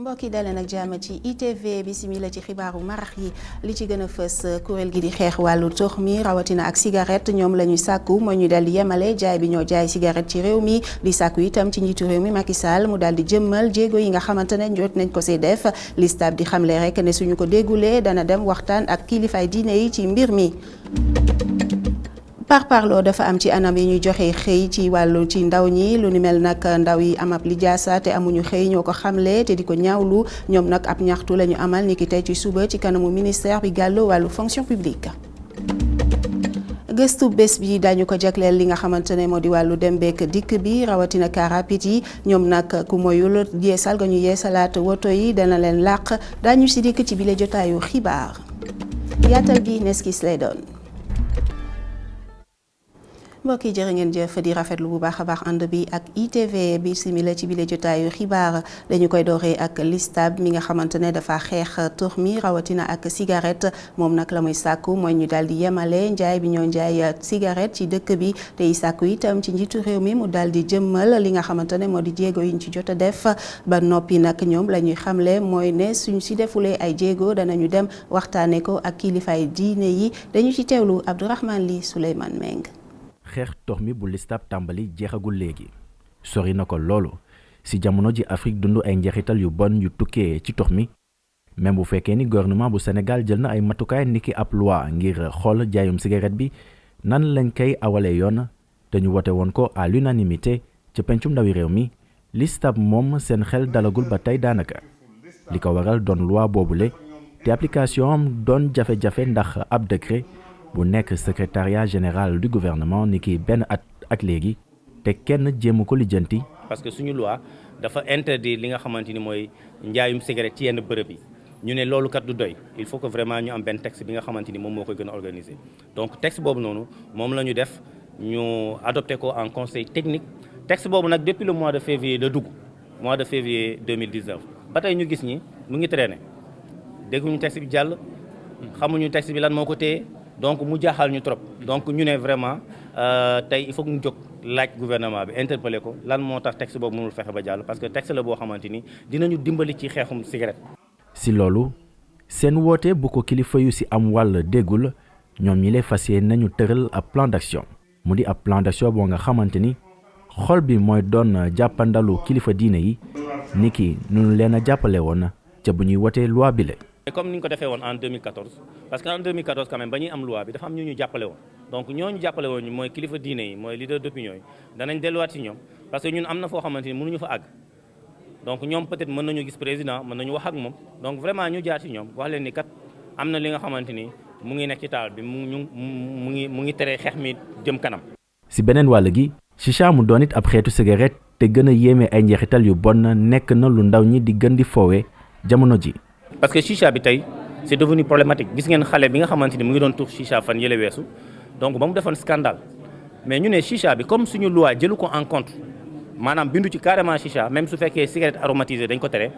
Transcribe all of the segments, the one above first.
mbokk yi daleen ak jàmm ci ITV bisimila ci xibaaru marax yi li ci gën a fës kuréel gi di xeex wàllu tux mi rawatina ak cigarette ñoom la ñuy sàkku mooy ñu daal di yemale jaay bi ñoo jaay cigarette ci réew mi di sàkku itam ci njiitu réew mi Macky Sall mu daal di jëmmal jéego yi nga xamante ne jot nañ ko see def listab di xamle rek ne suñu ko déggulee dana dem waxtaan ak kilifaay diine yi ci mbir mi. parparloo dafa am ci anam yi ñuy joxe xëy ci wàllu ci ndaw ñi lu ni mel nag ndaw yi am ab lijaasa te amuñu xëy ñoo ko xamle te di ko ñaawlu ñoom nag ab ñaxtu la ñu amal ni ki tey ci suba ci kanamu ministère bi gàllu wàllu fonction publique. gëstu bés bi dañu ko jagleel li nga xamante ne moo di wàllu dem beek dikk bi rawatina car rapide yi ñoom nag ku moyul yeesal ga ñu yeesalaat woto yi dana leen làq dañu si dikk ci bile jotaayu xibaar yaatal gi neskis lay doon. mbokk yi jërë ngeen jëf di rafetlu bu baax a baax ànd bi ak ITV bi simila ci bile jotaayu xibaar dañu koy dooree ak listab mi nga xamante ne dafa xeex tux mi rawatina ak cigarette moom nag la muy sàkku mooy ñu daal di yemale njaay bi ñoo njaay cigarette ci dëkk bi tey sàkku itam ci njiitu réew mi mu daal di jëmmal li nga xamante ne moo di jéego yi ñu ci jot a def ba noppi nag ñoom la ñuy xamle mooy ne suñ si defulee ay jéego danañu dem waxtaane ko ak kilifaay diine yi dañu ci teewlu Abdourahmane Ly Souleymane Meng. xeex tox mi bu listab tàmbali jeexagul léegi sori na ko loolu ci jamono ji Afrique dund ay njeexital yu bon yu tukkee ci tox mi même bu fekkee ni gouvernement bu Sénégal jël na ay matukaay niki ab loi ngir xool jaayum cigarette bi nan lañ koy awalee yoon te ñu wote woon ko à l'unanimité ci pencum ndawi réew mi listab moom seen xel dalagul ba tey daanaka li ko waral doon loi boobule te application am doon jafe-jafe ndax ab décret bu nekk secrétariat général du gouvernement ni ki benn at ak léegi te kenn jéemu ko lijjanti. parce que suñu loi dafa interdire li nga xamante ni mooy njaayum cigarette ci yenn bërëb yi ñu ne loolu kat du doy il faut que vraiment ñu am benn texte bi nga xamante ni moom moo koy gën a organiser donc texte boobu noonu moom la ñu def ñu adopté ko en conseil technique texte boobu nag depuis le mois de février la dugg mois de février 2019 ba tey ñu gis ñi mu ngi traîner dégguñu texte bi jàll xamuñu texte bi lan moo ko téye. donc mu jaaxal ñu trop donc ñu ne vraiment tey il faut que ñu jóg laaj gouvernement bi interpeller ko lan moo tax texte boobu mënul fexe ba jàll parce que texte la boo xamante ni dinañu dimbali ci xeexum cigarette. si loolu seen woote bu ko kilifa yu si am wàll déggul ñoom ñi lay fas yéene nañu tëral ab plan d'action mu di ab plan d'action boo nga xamante ni xol bi mooy doon jàppandalu kilifa diine yi niki nu leen a jàppale woon ca bu ñuy wootee loi bi la. comme ni ñu ko defee woon en 2014 parce que en 2014 quand même ba ñuy am loi bi dafa am ñu jàppale woon donc ñooñu jàppale woon ñu mooy kilifa diine yi mooy leader d'opinion yi danañ delluwaat ci ñoom parce que ñun am na foo xamante ni mënuñu fa àgg donc ñoom peut-être mën nañu gis président mën nañu wax ak moom donc vraiment ñu jaar ci ñoom wax leen ni kat am na li nga xamante ni mu ngi nekk ci taal bi mu ngi tere xeex mi jëm kanam. si beneen wàll gi chicha mu doon it ab xeetu cigarette te gën a yéeme ay njeexital yu bon nekk na lu ndaw ñi di gën di foowee jamono ji. parce que chicha bi tey c'est devenu problématique gis ngeen xale bi nga xamante ni mu ngi doon tux chicha fan yële weesu donc ba mu defoon scandale mais ñu ne chicha bi comme suñu loi jëlu ko en compte maanaam bindu ci carrément chicha même su fekkee cigarette aromatisée dañ ko tere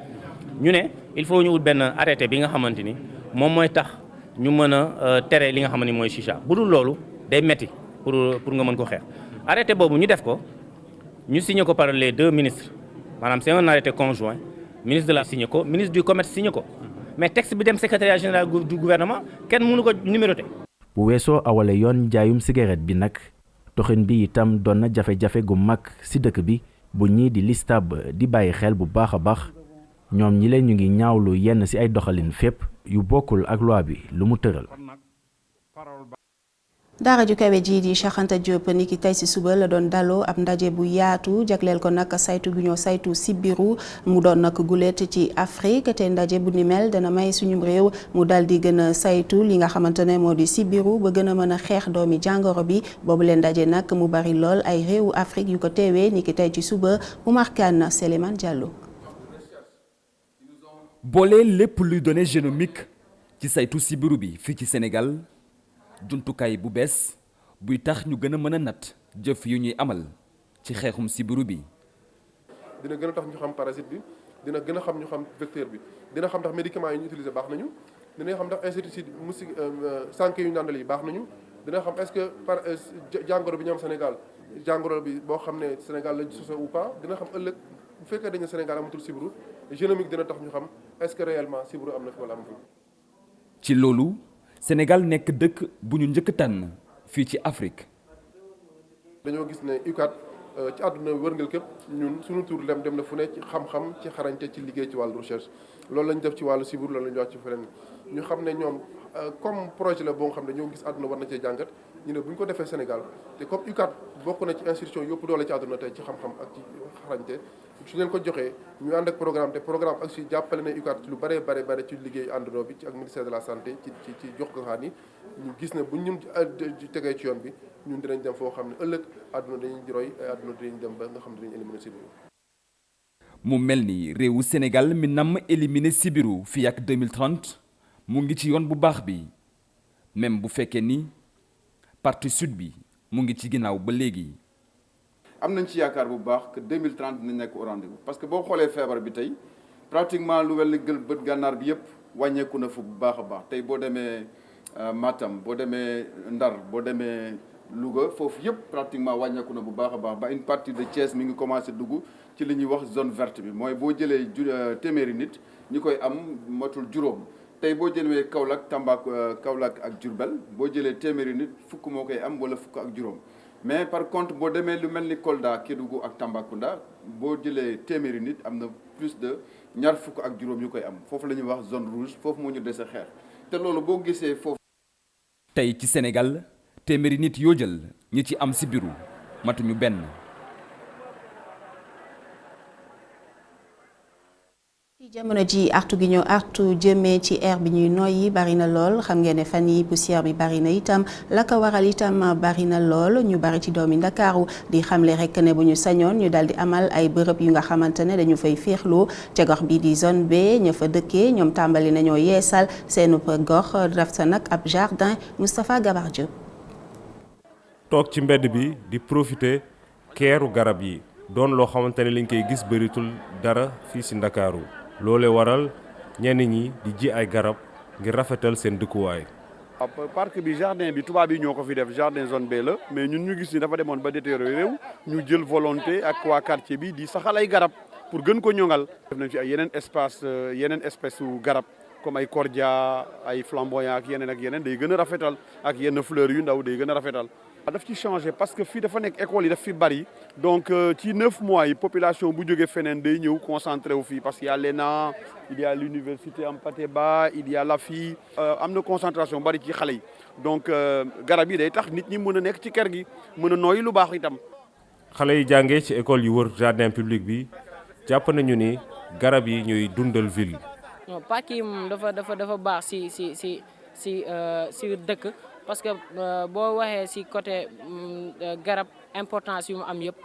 ñu ne il faut ñu wut benn arrêté bi nga xamante ni moom mooy tax ñu mën a tere li nga xamante ni mooy chicha bu dul loolu day metti pour nga mën ko xeex arrêté boobu ñu def ko ñu signé ko par les deux ministres maanaam c'est un arrêté conjoint ministre de la signé ko ministre du commerce signé ko mais texte bi dem secrétariat général du gouvernement kenn mënu ko numéroté. bu weesoo awale yoon jaayum cigarette bi nag toxin bi itam doon na jafe-jafe gu mag ci dëkk bi bu ñii di listab di bàyyi xel bu baax a baax ñoom ñi leen ñu ngi ñaawlu yenn ci ay doxalin fépp yu bokkul ak loi bi lu mu tëral. daara ju kawe ji di Cheikh Anta Diop ni ki tey si suba la doon daloo ab ndaje bu yaatu jagleel ko nag saytu gu ñoo saytu sibiru mu doon nag gulet ci Afrique te ndaje bu ni mel dana may suñu réew mu dal di gën a saytu li nga xamante ne moo di sibiru ba gën a mën a xeex doomi jàngoro bi boobu leen ndaje nag mu bari lool ay réewu Afrique yu ko teewee ni ki tey ci suba Oumar Kane Souleymane Diallo. boole lépp luy données génomiques ci saytu sibiru bi fii ci Sénégal. jumtukaay bu bees buy tax ñu gën a mën a natt jëf yu ñuy amal ci xeexum sibiru bi. dina gën a tax ñu xam parasite bi dina gën a xam ñu xam vecteur bi dina xam ndax médicaments yi ñu utilisé baax nañu dina xam ndax insecticide sànke yu ñu nàndal yi baax nañu dina xam est-ce que par jàngoro bi ñu am Sénégal jàngoro bi boo xam ne Sénégal lañ soso ou pas dina xam ëllëg bu fekkee dañu Sénégal amatul sibiru génomique dina tax ñu xam est-ce que réellement sibiru am na fi wala am fi. ci loolu Sénégal nekk dëkk bu ñu njëkk tànn fii ci Afrique. dañoo gis ne UCAD ci àdduna wërngal képp ñun suñu tur dem na fu ne ci xam-xam ci xarañte ci liggéey ci wàllu recherche loolu lañ def ci wàllu sibiru loolu la ñu wax ci feneen ñu xam ne ñoom comme projet la boo nga xam ne ñoo gis àdduna war na cee jàngat ñu ne bu ñu ko defee Sénégal te comme UCAD bokk na ci institution yëpp doole ci àdduna tey ci xam-xam ak ci xarañte su leen ko joxee ñu ànd ak programme te programme ak si jàppale na UCAD ci lu bare ci liggéey àndandoo bi ci ak ministère de la santé ci jox goxaan yi ñu gis ne bu ñu tegee ci yoon bi ñun dinañ dem foo xam ne ëllëg àdduna dañuy roy ay àdduna dinañ dem ba nga xam ne dinañ éliminer sibiru. mu mel ni réewu Sénégal mi namm éliminer sibiru fii ak 2030 mu ngi ci yoon bu baax bi même bu fekkee ni partie sud bi mu ngi ci ginnaaw ba léegi. am nañ ci yaakaar bu baax que 2030 dinañ nekk au rendez-vous parce que boo xoolee feebar bi tey pratiquement lu wel ni bët gànnaar bi yëpp wàññeeku na fu bu baax a baax tey boo demee Matam boo demee Ndar boo demee Louga foofu yëpp pratiquement wàññeeku na bu baax a baax ba une partie de Thiès mi ngi commencé dugg ci li ñuy wax zone verte bi mooy boo jëlee téeméeri nit ñi koy am matul juróom tey boo jëlee Kaolack Kaolack ak Diourbel boo jëlee téeméeri nit fukk moo koy am wala fukk ak juróom mais par contre boo demee lu mel ni Kolda Kédougou ak Tambacounda boo jëlee téeméeri nit am na plus de ñaar fukk ak juróom yu koy am foofu la ñuy wax zone rouge foofu moo ñu dese xeex te loolu boo gisee foofu. tey ci Sénégal téeméeri nit yoo jël ñi ci am sibiru matuñu benn. ci jamono ji artu gi ñoo artu jëmee ci air bi ñuy noyyi bari na lool xam ngeen ne fan yi poussière bi bari na itam la ko waral itam bari na lool ñu bari ci doomi Ndakaaru di xamle rek ne bu ñu sañoon ñu daal di amal ay bërëb yu nga xamante ne dañu fay féexlu ca gox bi di zone B ña fa dëkkee ñoom tàmbali nañoo yeesal seenu gox daf sa nag ab jardin Moustapha Gabar Diop. toog ci mbedd bi di profiter keeru garab yi doon loo xamante ne liñ koy gis bëritul dara fii ci Ndakaaru loole waral ñenn ñi di ji ay garab ngir rafetal seen dëkkuwaay. parc bi jardin bi tubaab yi ñoo ko fi def jardin zone B la mais ñun ñu gis ni dafa demoon ba détérioré réew ñu jël volonté ak waa quartier bi di saxal ay garab pour gën ko ñoŋal. def nañ fi ay yeneen espèce su garab comme ay cordia ay flamboyant ak yeneen day gën a rafetal ak yenn fleurs yu ndaw day gën a rafetal. daf ci changé parce que fii dafa nekk école yi daf fi bari donc ci 9 mois yi population bu jógee feneen day ñëw concentré wu fii parce qu'il y a l'ENA il y a l'université Hampâté Bâ il y a l'AFI am na concentration bari ci xale yi donc garab yi day tax nit ñi mën a nekk ci kër gi mën a nooyi lu baax itam. xale yi jàngee ci école yu wër jardin public bi jàpp nañu ni garab yi ñuy dundal ville. non pàcc yi moom dafa baax si dëkk. parce que boo waxee ci côté garab importance yu mu am yëpp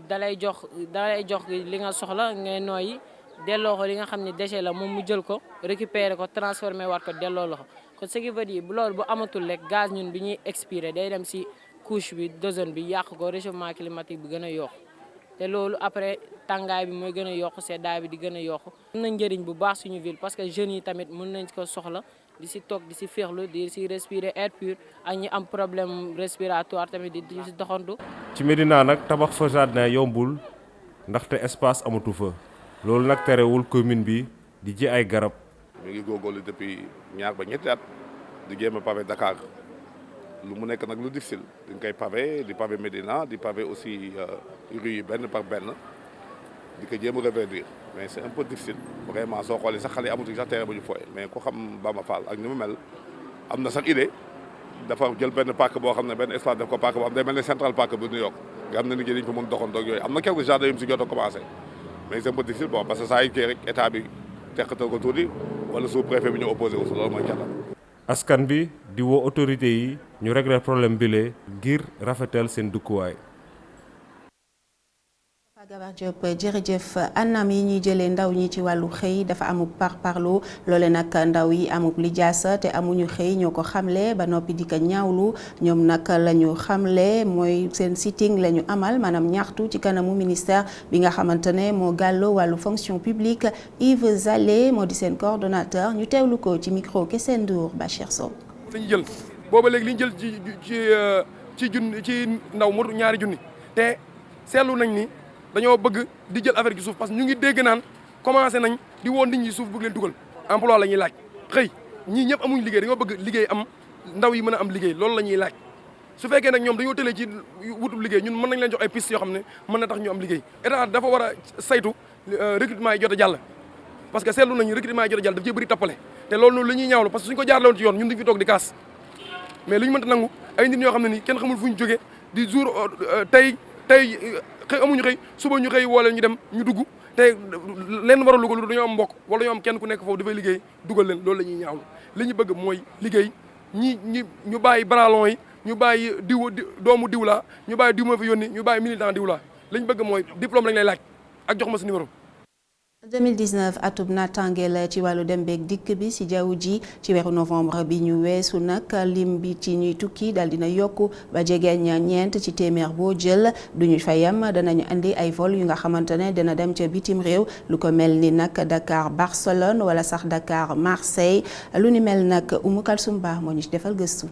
dalay jox li nga soxla ngay nooyi delloo ko li nga xam ne déchet la moom mu jël ko récupérer ko transformer waat ko delloo la ko kon ce qui veut dire loolu bu amatul rek gaz ñun bi ñuy expirer day dem ci couche bi d'ozone bi yàq ko réchauffement climatique bi gën a yokku te loolu après tàngaay bi mooy gën a yokku seddaay bi di gën a yokku. am na njëriñ bu baax suñu ville parce que jeunes yi tamit mën nañ ko soxla. di si toog di si féexlu di si respirer air pur ak ñi am problème respiratoire tamit di si doxantu. ci Médina nag tabax fa jardin yombul ndaxte espace amatu fa loolu nag terewul commune bi di ji ay garab. ñu ngi góorgóorlu depuis ñaar ba ñetti at di jéem a pavé Dakar lu mu nekk nag lu difficile dañ koy pavé di pavé Médina di pavé aussi rue yi benn par benn di ko jéem a reverdir mais c'est un peu difficile vraiment soo xoolee sax xale yi amatuñ sax terrain bu ñu fooyee mais ku xam Bamba Fall ak ni mu mel am na sax idée dafa jël benn parc boo xam ne benn espace def ko parc boo xam day mel ne central parc bu New York nga xam ne nit ñi dañ fa mën doxantu ak yooyu am na quelques jardins yu mu si jot a commencé mais c'est un peu difficile bon parce que saa yu kii rek état bi teqatal ko tuuti wala sous préfet bi ñu opposé wu si loolu mooy jàllal. askan bi di woo autorité yi ñu régler problème bile ngir rafetal seen dëkkuwaay. Gabar Diop jërëjëf anam yi ñuy jëlee ndaw ñi ci wàllu xëy dafa amul parparloo loole nag ndaw yi amul lijaasa te amuñu xëy ñoo ko xamle ba noppi di ko ñaawlu ñoom nag la ñu xamle mooy seen sitting la ñu amal maanaam ñaxtu ci kanamu ministère bi nga xamante ne moo gàlloo wàllu fonction publique Yves Zalé moo di seen coordonnateur ñu teewlu ko ci micro Kessé Ndour Bachir Sow. dañu jël booba léegi li ñu jël ci ndaw mu ñaari junni te seetlu nañ ni. dañoo bëgg di jël affaire ci suuf parce que ñu ngi dégg naan commencé nañ di woo nit ñi suuf bëgg leen dugal emploi la ñuy laaj xëy ñii ñëpp amuñ liggéey dañoo bëgg liggéey am ndaw yi mën a am liggéey loolu la ñuy laaj su fekkee nag ñoom dañoo tëlee ci wutub liggéey ñun mën nañ leen jox ay piste yoo xam ne mën na tax ñu am liggéey état dafa war a saytu recrutement yi jot a jàll parce que seetlu nañu recrutement yi jot a jàll daf cee bëri tappale te loolu noonu la ñuy ñaawlu parce que suñ ko jaarale woon ci yoon ñun duñ fi toog di kaas mais li ñu mënta nangu ay nit ñoo xam ne nii kenn xamul fu ñu jógee di jour tey xëy amuñu xëy suba ñu xëy woole ñu dem ñu dugg te leen waralu ko lu dañoo am mbokk wala dañoo am kenn ku nekk foofu dafay liggéey dugal leen loolu la ñuy ñaawlu li ñu bëgg mooy liggéey ñu bàyyi bralon yi ñu bàyyi doomu diw laa ñu bàyyi diw ma fi yónni ñu bàyyi militant diw laa li ñu bëgg mooy diplôme lañ lay laaj ak jox ma sa numéro 2019 atub naataange la ci wàllu dem beeg dikk bi ci jaww ji ci weeru novembre bi ñu weesu nag lim bi ci ñuy tukki daal dina yokku ba jegeeñ ñeent ci téeméer boo jël duñu fa yem danañu andi ay vol yu nga xamante ne dina dem ca bitim réew lu ko mel ni nag Dakar Barcelone wala sax Dakar Marseille lu ni mel nag Oumou Kalsoum Ba moo ñu ci defal gëstu.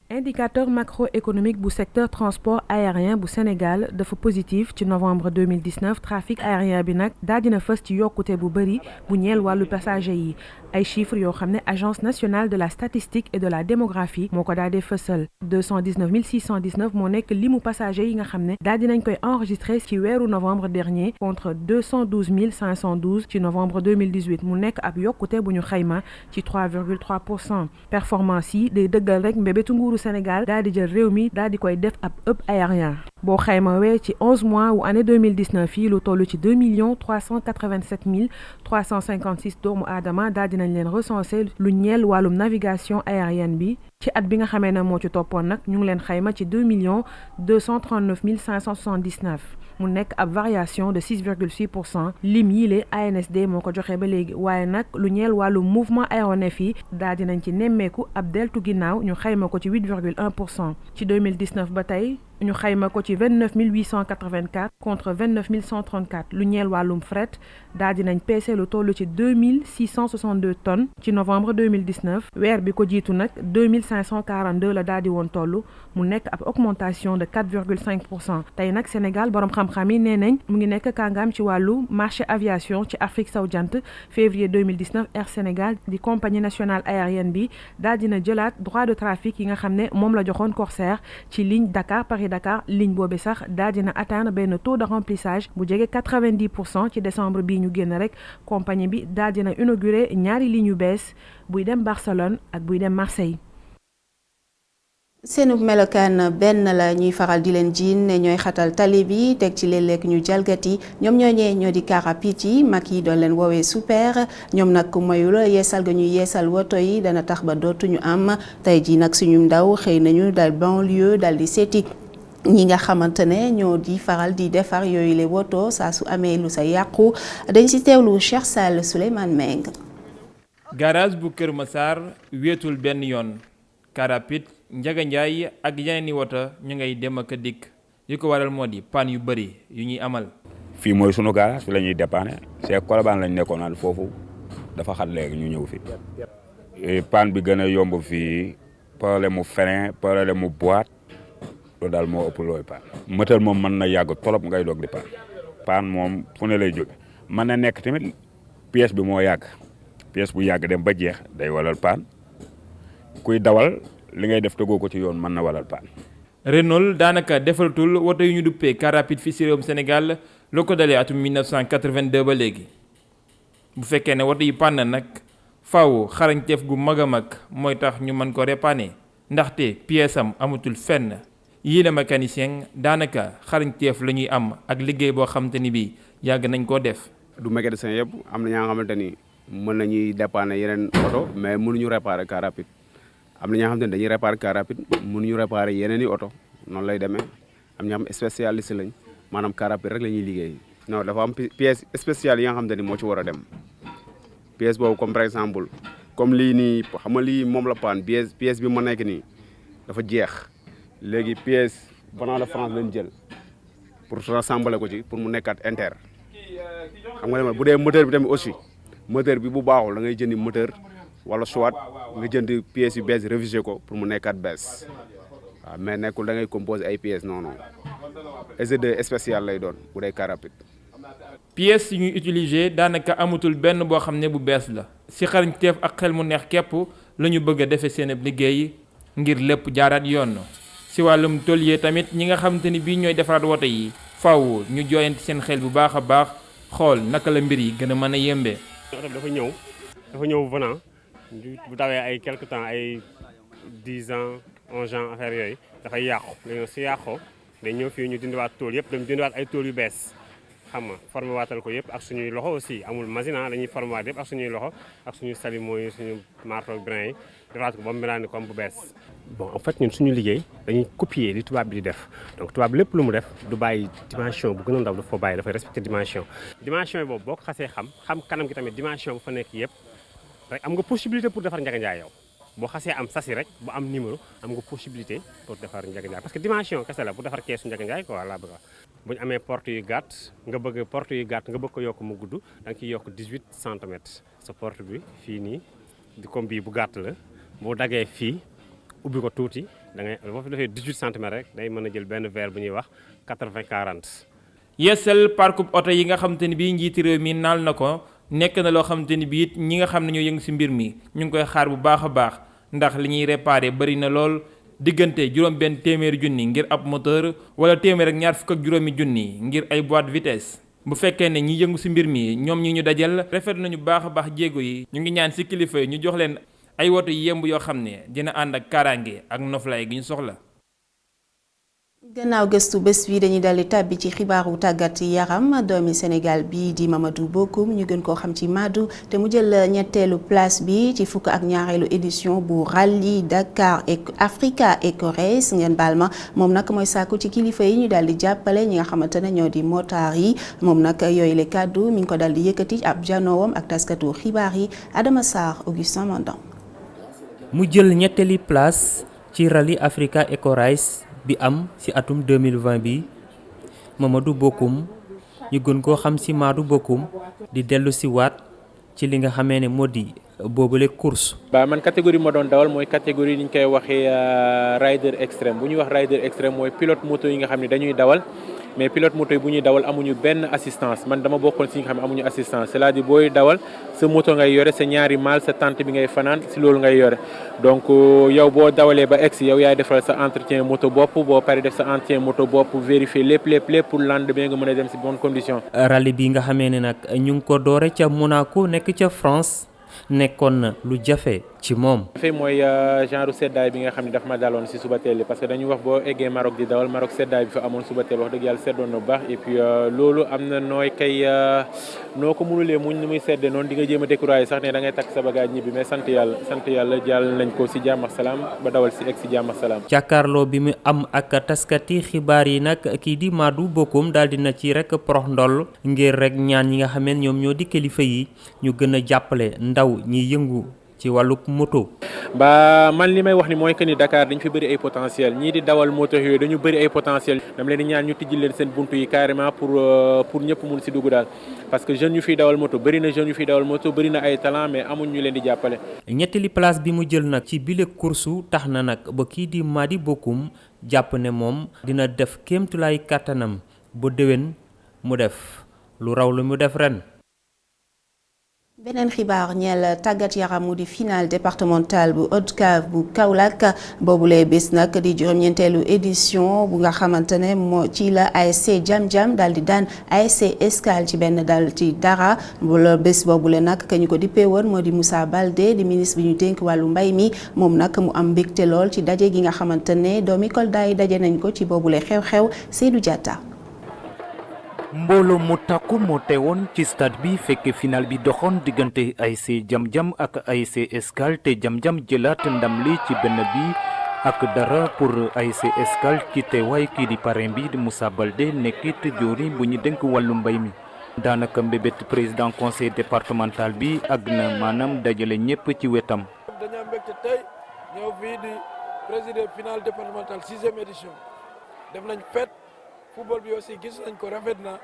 Indicateur macroéconomique bu secteur transport aérien bu Sénégal dafa positif ci novembre 2019 trafic aérien bi nag daal dina fës ci yokkute bu bëri bu ñeel wàllu passager yi ay chiffres yoo xam ne agence nationale de la statistique et de la démographie moo ko daal di fësal 219 619 moo nekk limu passager yi nga xam ne daal dinañ koy enregistré ci weeru novembre dernier contre 212 512 ci novembre 2018 mu nekk ab yokkute bu ñu xayma ci 3,3%. performance yi day dëggal rek mbébétu nguuru Sénégal daal di jël réew mi daal di koy def ab hub aérien boo xayma wee ci 11 mois wu année 2019 yi lu toll ci 2 387 356 doomu aadama daal dinañ leen recensé lu ñeel wàllum navigation aérienne bi ci at bi nga xamee ne moo ci toppoon nag ñu ngi leen xayma ci 2 239 579 mu nekk ab variation de 6,6% lim yi le ANSD moo ko joxe ba léegi waaye nag lu ñeel wàllu mouvement aéronef yi daal dinañ ci nemmeeku ab deltu ginnaaw ñu xayma ko ci 8,1% ci 2019 ba tey ñu xayma ko ci 29 884 contre 29 134 lu ñeel wàllum fret daal dinañ peese lu toll ci 2662 tonnes ci novembre 2019 weer bi ko jiitu nag 2542 la daal di woon toll mu nekk ab augmentation de 4,5%. tey nag Sénégal borom xam-xam yi nee nañ mu ngi nekk kàngaam ci wàllu marché aviation ci Afrique sowu jant février 2019 Air Sénégal di compagnie nationale aérienne bi daal dina jëlaat droit de trafic yi nga xam ne moom la joxoon Corsair ci ligne Dakar ligne boobu sax daal dina atteindre benn taux de remplissage bu jege 90% ci décembre bii ñu génn rek compagnie bi daal dina inauguré ñaari ligne yu bees buy dem Barcelone ak buy dem Marseille. seenu melokaan benn la ñuy faral di leen jiin ne ñooy xatal tali bi teg ci léeg-léeg ñu jalgati ñoom ñoo di car rapide yi mag yi doon leen woowee super ñoom nag ku mayul yeesal ga ñuy yeesal woto yi dana tax ba dootuñu am tey ji nag suñu ndaw xëy nañu dal banlieue dal di seeti ñi nga xamante ne ñoo di faral di defar yooyu le woto saa su amee lu sa yàqu dañ si teewlu Cheikh Sall Souleymane Meng. garage bu Kër Massar wéetul benn yoon car rapide Njaga Njaay ak yeneen i woto ñu ngay dem ak dikk li ko waral moo di panne yu bëri yu ñuy amal. fii mooy sunu garage fi la ñuy dépanner c'est Colobane lañ nekkoon naan foofu dafa xat léegi ñu ñëw fi panne bi gën a yomb fii problème mu frein problème mu boîte loolu daal moo ëpp looy panne moteur moom mën na yàgg trop ngay doog di panne moom fu ne lay jóge mën na nekk tamit pièce bi moo yàgg pièce bu yàgg dem ba jeex day walal panne kuy dawal li ngay def tegoo ko ci yoon mën na walal panne. Renault daanaka defaratul woto yu ñu duppee car rapide fii ci réewum Sénégal loo ko dalee atum 1982 ba léegi bu fekkee ne woto yi panne nag faaw xarañteef gu mag a mag mooy tax ñu mën ko réparer ndaxte pièce am amatul fenn yii la mécanicien daanaka xarañteef la ñuy am ak liggéey boo xamante ni bii yàgg nañ koo def. du mécanicien yëpp am na ñaa nga xamante ni mën nañuy dépanner yeneen oto mais mënuñu réparer car rapide am na ñoo xam ne dañuy réparer car rapide mënuñu réparer yeneen i oto noonu lay demee am ñoo xam spécialiste lañ maanaam car rapide rek la ñuy liggéey non dafa am pièce spéciale yi nga xam ne moo ci war a dem pièce boobu comme par exemple comme lii nii xam nga lii moom la paan pièce bi ma nekk nii dafa jeex léegi pièce venant de France lañ jël pour rassembler ko ci pour mu nekkaat inter xam nga bu dee moteur bi tamit aussi moteur bi bu baaxul da ngay jëndi moteur wala soit nga jënd pièces yu bees révisé ko pour mu nekkaat bees waaw mais nekkul da ngay composé ay pièces non non SG2 spécial lay doon bu dee car rapide. pièces yu ñuy utiliser daanaka amatul benn boo xam ne bu bees la ci xarañteef ak xel mu neex képp la ñu bëgg a defee seen liggéey ngir lépp jaaraat yoon. ci wàllum tôlier tamit ñi nga xamante ni bii ñooy defaraat woto yi faaw ñu jooyanti seen xel bu baax a baax xool naka la mbir yi gën a mën a yembee. oto bi dafa ñëw venant bu dawee ay quelque temps ay 10 ans 11 ans affaire yooyu dafay yàqu léegi su yàqoo day ñëw fii ñu dindiwaat tool yëpp dem dindiwaat ay tool yu bees xam nga formé waatal ko yëpp ak suñuy loxo aussi amul machine dañuy formé waat yëpp ak suñuy loxo ak suñu salimo yi suñu marteau brin yi defaat ko ba mu mel ni comme bu bees. bon en fait ñun suñu liggéey dañuy copier li tubaab bi di def donc tubaab lépp lu mu def du bàyyi dimension bu gën a ndaw dafa ko bàyyi dafay respecter dimension yi boobu boo ko xasee xam kanam gi tamit dimension bu fa nekk yëpp rek am nga possibilité pour defar njaganjaay yow boo xasee am sasi rek bu am numéro am nga possibilité pour defar njaganjaay parce que dimension kese la pour defar keesu njaganjaay quoi laa bëgg bu ñu amee porte yu gàtt nga bëgg ko yokk mu gudd da nga ciy yokk 18 centimètres sa porte bi fii nii di comme bii bu gàtt la boo daggee fii ubbi ko tuuti da ngay boo fi defee 18 centimètres rek day mën a jël benn verre bu ñuy wax 80-40. yeesal parcours oto yi nga xamante ni bii njiiti réew mi naal na ko nekk na loo xamante ni bii ñi nga xam ne ñoo yëngu ci mbir mi ñu ngi koy xaar bu baax a baax ndax li ñuy réparé bari na lool diggante juróom-benn téeméeri junni ngir ab moteur wala téeméer ak ñaar fukk ak juróomi junni ngir ay boîte vitesse. bu fekkee ne ñi yëngu ci mbir mi ñoom ñi ñu dajal rafet nañu baax a baax jéego yi ñu ngi ñaan ci kilifa yi ñu jox leen ay woto yemb yoo xam ne dina ànd ak kaaraange ak noflaay gi ñu soxla. gannaaw gëstu bés bi dañuy daldi tàbbi ci xibaaru tàggat yaram doomi Sénégal bi di Mamadou Bokoum ñu gën koo xam ci Madou te mu jël ñetteelu place bi ci fukk ak ñaareelu édition bu rallye Dakar Africa Eco Race ngeen baal ma moom nag mooy sàkku ci kilifa yi ñu daldi jàppale ñi nga xamante ne ñoo di motaar yi moom nag yooyu le kàddu mi ngi ko daldi yëkkati ab janoowam ak taskatu xibaar yi Adama Sarr Augustin Mandon. mu jël ñetteeli place ci rallye Africa Eco Race bi am ci atum 2020 bi Mamadou Bokoum ñu gën koo xam ci Madou Bokoum di dellu ci waat ci li nga xamee ne moo di boobule course. man catégorie ma doon dawal mooy catégorie ni ñu koy waxee rider extrême bu ñuy wax rider extrême mooy pilote moto yi nga xam ne dañuy dawal mais pilote moto yi bu ñuy dawal amuñu benn assistance man dama bokkoon ci nga xam ne amuñu assistance c'est-à-dire booy dawal sa moto ngay yore sa ñaari maal sa tente bi ngay fanaan ci loolu ngay yore donc yow boo dawalee ba egsi yow yaay defal sa entretien moto bopp boo paree def sa entretien moto bopp vérifier lépp pour lendemain nga mën a dem ci bonne condition. rallye bi nga xamee ne nag ñu ngi ko doore ca Monaco nekk ca France nekkoon na lu jafe ci moom. jafe mooy genre seddaay bi nga xam ne daf ma daloon ci suba teel parce que dañuy wax boo eggee Maroc di dawal Maroc seddaay bi fa amoon suba teel wax dëgg yàlla seddoon na bu baax et puis loolu am na nooy kay noo ko mënulee muñ ni muy sedde noonu di nga jéem a découragé sax ne da ngay takk sa bagage ñibbi mais sant yàlla jàll nañ ko ci jàmm ak salaam ba dawal ci egg ci jàmm ak salaam. jàkkaarloo bi mu am ak taskati xibaar yi nag kii di Madou Bokoum daal dina ci rek porox ndoll ngir rek ñaan ñi nga xam ne ñoom ñoo di kilifa yi ñu gën a jàppale ndaw ñi yëngu ci wàlluk moto. ba man li may wax ni mooy que ni Dakar dañ fi bëri ay potentiel ñii di dawal moto yooyu dañu bëri ay potentiel dama leen di ñaan ñu tijji leen seen buntu yi carrément pour ñëpp mun ci dugg daal parce que jeunes yu fiy dawal moto bëri na jeunes yu fiy dawal moto bëri na ay talent mais amuñ ñu leen di jàppale. ñetteeli place bi mu jël nag ci bile course tax na nag ba kii di Madou Bokoum jàpp ne moom dina def kéemtulaay kàttanam ba déwén mu def lu raw lu mu def ren. beneen xibaar ñeel tàggat yaram mu di final départemental bu ODCAV bu Kaolack boobule bés nag di juróom-ñeenteelu édition bu nga xamante ne moo ci la ASC Jam Jam daal di daan ASC Escale ci benn dal ci dara wala bés boobule nag ka ñu ko dippee woon moo di Moussa Baldé di ministre bi ñu dénk wàllu mbay mi moom nag mu am mbégte lool ci daje gi nga xamante ne doomi Kolda yi daje nañ ko ci boobule xew-xew Seydou Diatta. mbooloo mu takku moo teewoon ci stade bi fekk final bi doxoon diggante ASC Jam Jam ak ASC Escale te Jam Jam jëlaat ndam li ci benn bi ak dara pour ASC Escale ci teewaay kii di parrain bi di Moussa Baldé nekkit joori bu ñu dénk wàllu mbay mi daanaka mbébét président conseil départemental bi ak na maanaam dajale ñëpp ci wetam. dañu am mbégte tey ñëw fii di présider final départemental 6e édition def nañ fête. football bi aussi gis nañ ko rafet na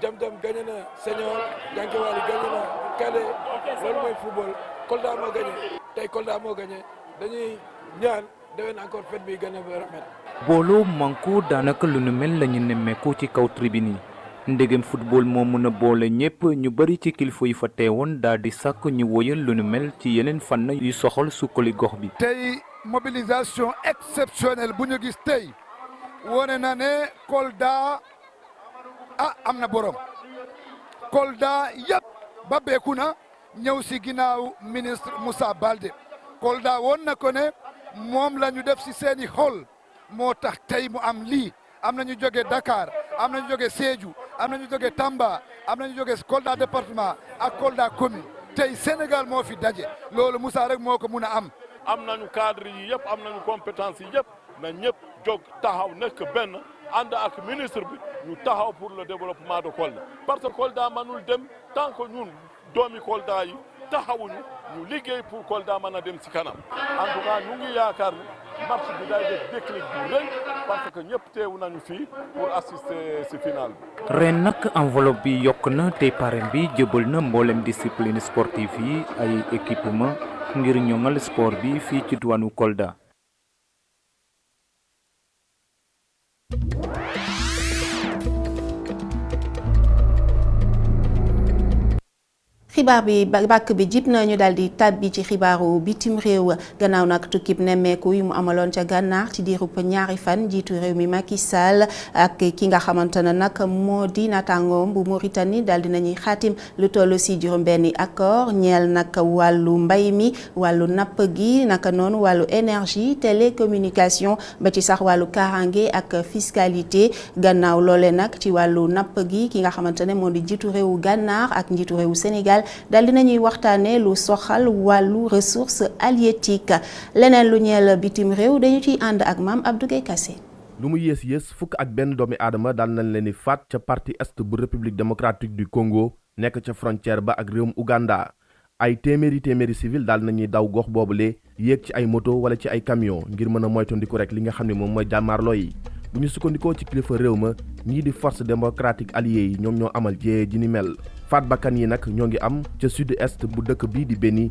Jam Jam gagné na senior Jankéwali gagné na cadet loolu mooy football Kolda moo gagné tey Kolda moo gagné dañuy ñaan déwén encore fête bi gën a rafet. booloo manko daanaka lu nu mel la ñu nemmeeku ci kaw tribune yi ndegem football moo mën a boole ñépp ñu bari ci kilifa yi fa teewoon daal di sàkk ñu woyal lu nu mel ci yeneen fànn yu soxal sukkali gox bi. tey mobilisation exceptionnelle bu ñu gis tey wone na ne Kolda am na borom Kolda yëpp ba beeku na ñëw si ginnaaw ministre Moussa Baldé Kolda woon na ko ne moom la ñu def si seeni xol moo tax tey mu am lii am na ñu jóge Dakar am na ñu jóge Sédhiou am na ñu jóge Tamba am na ñu jóge Kolda département ak Kolda commune tey Sénégal moo fi daje loolu Moussa rek moo ko mun a am. am nañu cadre yi yëpp am nañu compétence yi yëpp na ñëpp jóg taxaw nekk benn ànd ak ministre bi ñu taxaw pour le développement de Kolda parce que Kolda mënul dem tant que ñun doomi Kolda yi taxawuñu ñu liggéey pour Kolda mën a dem ci kanam en tout cas ñu ngi yaakaar ni match bi day def déclic bu rëy parce que ñëpp teewu nañu fii pour assister ci final bi. ren nag enveloppe bi yokk na te parrain bi jëbal na mboolem discipline sportive yi ay équipement ngir ñoŋal sport bi fii ci diwaanu Kolda. xibaar bi bàkk bi jib na ñu daal di tàbbi ci xibaaru bitim réew gannaaw nag tukkib nemmeeku yu mu amaloon ca gànnaar ci diirub ñaari fan jiitu réew mi Macky Sall ak ki nga xamante ne nag moo di naataangoom bu Mauritanie daal di nañuy xaatim lu toll si juróom-benni accord ñeel nag wàllu mbay mi wàllu napp gi naka noonu wàllu énergie télécommunication ba ci sax wàllu kaaraange ak fiscalité gannaaw loole nag ci wàllu napp gi ki nga xamante ne moo di jiitu réewu gànnaar ak njiitu réewu Sénégal daal dinañuy waxtaanee lu soxal wàllu ressource halieutique leneen lu ñeel bitim réew dañu ciy ànd ak maam Abdou Gueye Kassé. lu mu yées fukk ak benn doomi aadama daal nañ leen di faat ca partie est bu république démocratique du Congo nekk ca frontière ba ak réewum Uganda ay téeméeri civil daal nañuy daw gox boobule yéeg ci ay moto wala ci ay camion ngir mën a moytandiku rek li nga xam ne moom mooy jàmmaarloo yi bu ñu sukkandikoo ci kilifa réew ma ñii di force démocratique alliés yi ñoom ñoo amal jéye ji ni mel faat bakkan yi nag ñoo ngi am ca sud est bu dëkk bii di Beni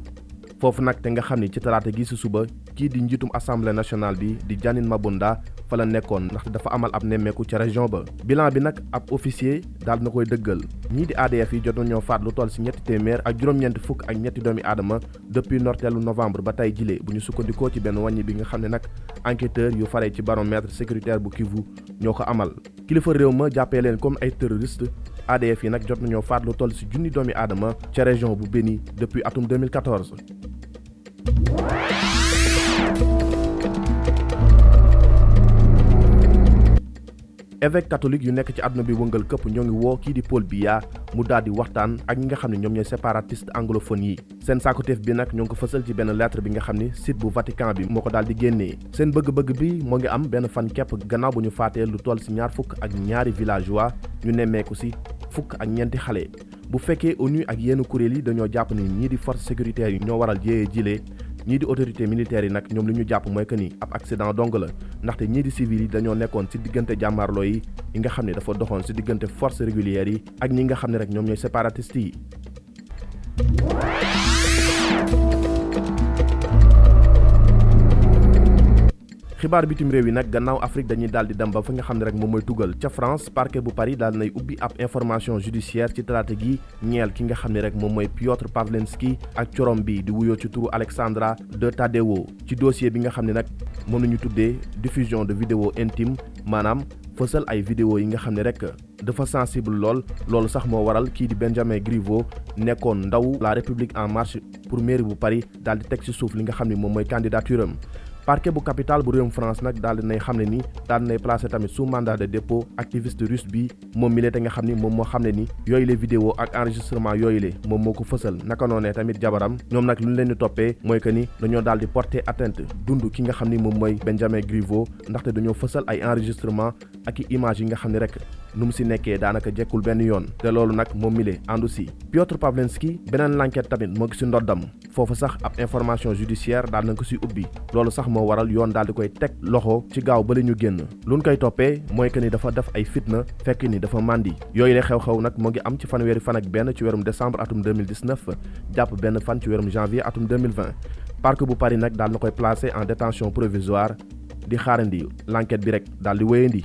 foofu nag te nga xam ni ci talaata gi si suba kii di njiitum assemblée nationale bi di Janine Mabunda fa la nekkoon ndaxte dafa amal ab nemmeeku ca région ba bilan bi nag ab officier daal na koy dëggal ñii di ADF yi jot nañoo faat lu toll si ñetti téeméer ak juróom-ñeent fukk ak ñetti doomi aadama depuis ndorteelu novembre ba tey jile bu ñu sukkandikoo ci benn wàññi bi nga xam ne nag enquêteur yu faree ci baromètre sécuritaire bu Kivu ñoo ko amal kilifa réew ma jàppee leen comme ay terroriste ADF yi nag jot nañoo faat lu toll si junni doomi aadama ca région bu Beni depuis atum 2014. évêque catholique yu nekk ci àdduna bi wëngal këpp ñoo ngi woo kii di Paul Biya mu daal di waxtaan ak ñi nga xam ne ñoom ñooy séparatiste anglophone yi seen sàkkuteef bi nag ñoo ngi ko fësal ci benn lettre bi nga xam ne site bu Vatican bi moo ko daal di génnee seen bëgg-bëgg bi moo ngi am benn fan képp gannaaw bu ñu faatee lu toll si ñaar fukk ak ñaari villageois ñu nemmeeku si fukk ak ñeenti xale bu fekkee ONU ak yenn kuréel yi dañoo jàpp ni ñii di force sécuritaire yi ñoo waral jéyee jile ñii di autorité militaire yi nag ñoom li ñu jàpp mooy que ni ab accident dong la ndaxte ñii di civil yi dañoo nekkoon ci diggante jàmmaarloo yi nga xam ne dafa doxoon ci diggante force régulière yi ak ñi nga xam ne rek ñoom ñooy séparatiste yi. xibaar bitim réew yi nag gannaaw Afrique dañuy daal di dem ba fa nga xam ne rek moom mooy tugal ca France parquet bu Paris daal nay ubbi ab information judiciaire ci talaata gi ñeel ki nga xam ne rek moom mooy Piotr Pawlenski ak corom bi di wuyoo ci turu Alexandra de Taddewo ci dossier bi nga xam ne nag mën nañu tuddee diffusion de vidéo intime maanaam fësal ay vidéo yi nga xam ne rek dafa sensible loolu sax moo waral kii di Benjamin Griveaux nekkoon ndaw la République en marche pour mairie bu Paris daal di teg ci suuf li nga xam ne moom mooy candidature am parquet bu capitale bu réewum France nag daal dinay xam ne ni daal dinay placé tamit sous mandat de dépôt activiste russe bi moom mi lee te nga xam ni moom moo xam ne ni yooyu le vidéo ak enregistrement yooyu le moom moo ko fësal naka noonee tamit jabaram ñoom nag lu ñu leen di toppee mooy que ni dañoo daal di porter atteinte dund ki nga xam ni moom mooy Benjamin Griveaux ndaxte dañoo fësal ay enregistrement ak i image yi nga xam ne rek nu mu si nekkee daanaka jekkul benn yoon te loolu nag moom mi lee àndu si Piotr Pawlenski beneen l'enquête tamit moo ngi si ndoddam foofu sax ab information judiciaire daal nañ ko si ubbi loolu sax moo waral yoon daal di koy teg loxo ci gaaw ba la ñu génn lu ñu koy toppee mooy que ni dafa def ay fitna fekk ni dafa màndi yooyu la xew-xew nag moo ngi am ci fanweeri fan ak benn ci weerum décembre atum 2019 jàpp benn fan ci weerum janvier atum 2020 parquet bu Paris nag daal na koy placé en détention provisoire di xaarandi l'enquête bi rek daal di wéyandi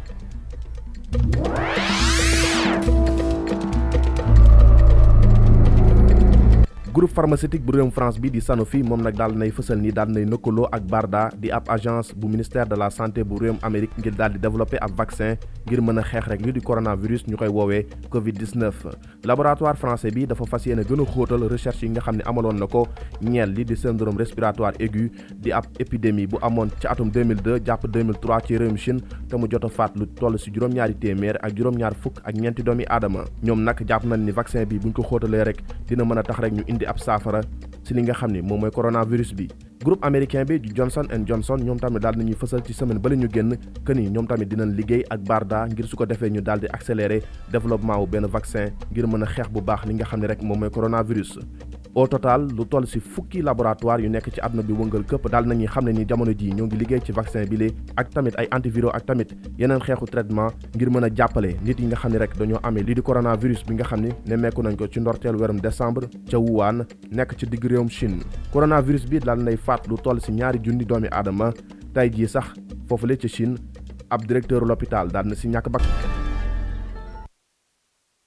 groupe pharmaceutique bu réewum France bi di Sanofi moom nag daal nay fësal ni daal nay nëkkaloo ak BARDA di ab agence bu ministère de la santé bu réewum Amérique ngir daal di développer ab vaccin ngir mën a xeex rek li di coronavirus ñu koy woowee Covid-19 laboratoire français bi dafa fas yéene gën a xóotal recherche yi nga xam ne amaloon na ko ñeel li di syndrome respiratoire aigu di ab épidémie bu amoon ci atum 2002 jàpp 2003 ci réewum Chine te mu jot a faat lu toll si juróom-ñaari téeméer ak juróom-ñaar fukk ak ñeenti doomi aadama ñoom nag jàpp nañ ni vaccin bi buñ ko xóotalee rek dina mën a tax rek ñu indi ab saafara si li nga xam ni moom mooy coronavirus bi groupe américain bi di Johnson & Johnson ñoom tamit daal nañuy fësal ci semaine bala ñu génn que ni ñoom tamit dinañ liggéey ak BARDA ngir su ko defee ñu daal di accélérer développement wu benn vaccin ngir mën a xeex bu baax li nga xam ne rek moom mooy coronavirus. au total lu toll si fukki laboratoire yu nekk ci àdduna bi wëngal këpp daal nañuy xam ne ni jamono ji ñoo ngi liggéey ci vaccin bi lee ak tamit ay antiviraux ak tamit yeneen xeexu traitement ngir mën a jàppale nit yi nga xam ne rek dañoo amee lii di coronavirus bi nga xam ne nemmeeku nañ ko ci ndorteelu weerum décembre ca Wuhan nekk ci digg réewum Chine coronavirus bi daal nay faat lu toll si 200 doomi aadama tey jii sax foofu la ca Chine ab directeur l'hôpital daal na si ñàkk bakkan